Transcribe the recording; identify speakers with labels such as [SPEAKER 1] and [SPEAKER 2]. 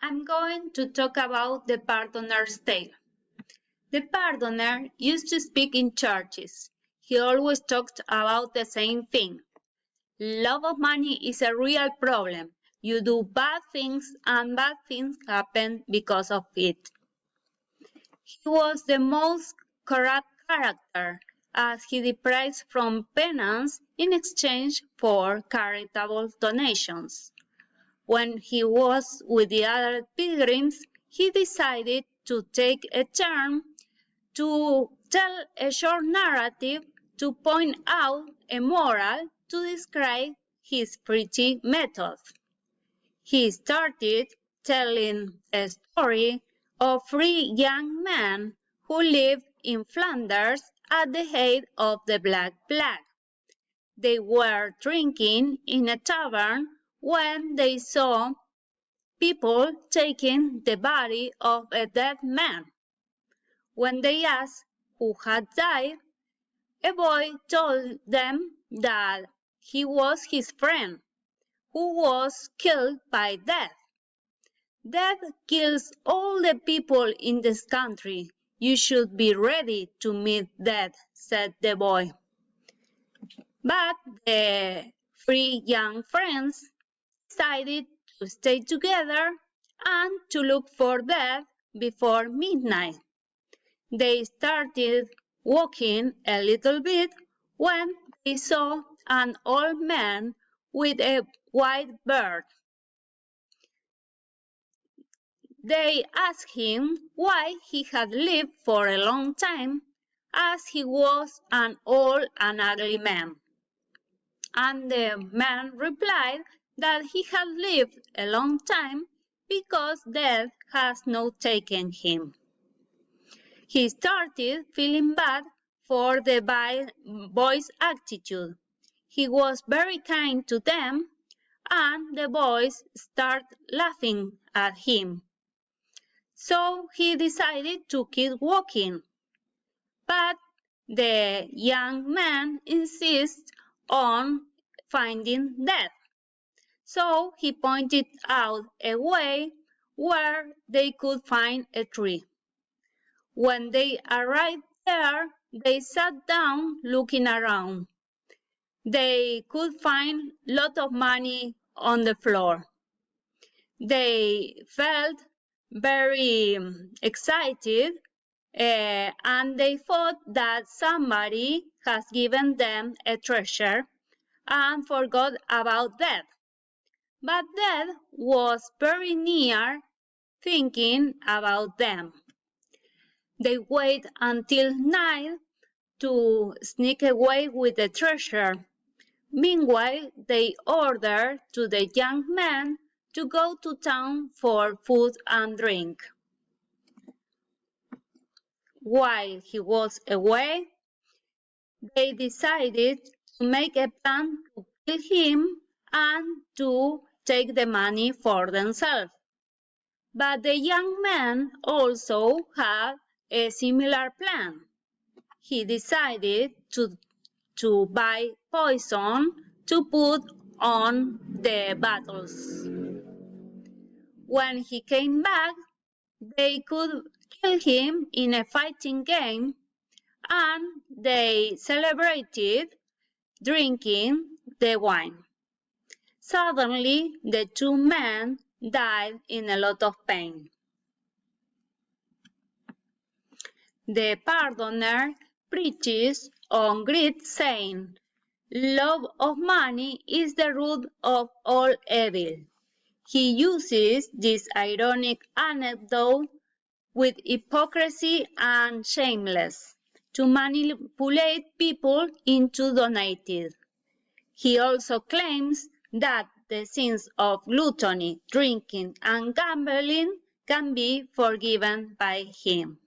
[SPEAKER 1] I'm going to talk about the pardoner's tale. The pardoner used to speak in churches. He always talked about the same thing. Love of money is a real problem. You do bad things and bad things happen because of it. He was the most corrupt character, as he deprived from penance in exchange for charitable donations. When he was with the other pilgrims, he decided to take a turn to tell a short narrative to point out a moral to describe his preaching method. He started telling a story of three young men who lived in Flanders at the height of the Black Plague. They were drinking in a tavern when they saw people taking the body of a dead man. When they asked who had died, a boy told them that he was his friend, who was killed by death. Death kills all the people in this country. You should be ready to meet death, said the boy. But the three young friends decided to stay together and to look for death before midnight. They started walking a little bit when they saw an old man with a white beard. They asked him why he had lived for a long time, as he was an old and ugly man. And the man replied that he had lived a long time because death has not taken him. He started feeling bad for the boys' attitude. He was very kind to them, and the boys started laughing at him. So he decided to keep walking. But the young man insists on finding death. So he pointed out a way where they could find a tree. When they arrived there, they sat down looking around. They could find a lot of money on the floor. They felt very excited and they thought that somebody has given them a treasure and forgot about death. But death was very near, thinking about them. They wait until night to sneak away with the treasure. Meanwhile, they order to the young man to go to town for food and drink. While he was away, they decided to make a plan to kill him and to take the money for themselves. But the young man also had a similar plan. He decided to buy poison to put on the bottles. When he came back, they could kill him in a fighting game, and they celebrated drinking the wine. Suddenly, the two men died in a lot of pain. The pardoner preaches on greed, saying, "Love of money is the root of all evil." He uses this ironic anecdote with hypocrisy and shameless to manipulate people into donating. He also claims that the sins of gluttony, drinking, and gambling can be forgiven by him.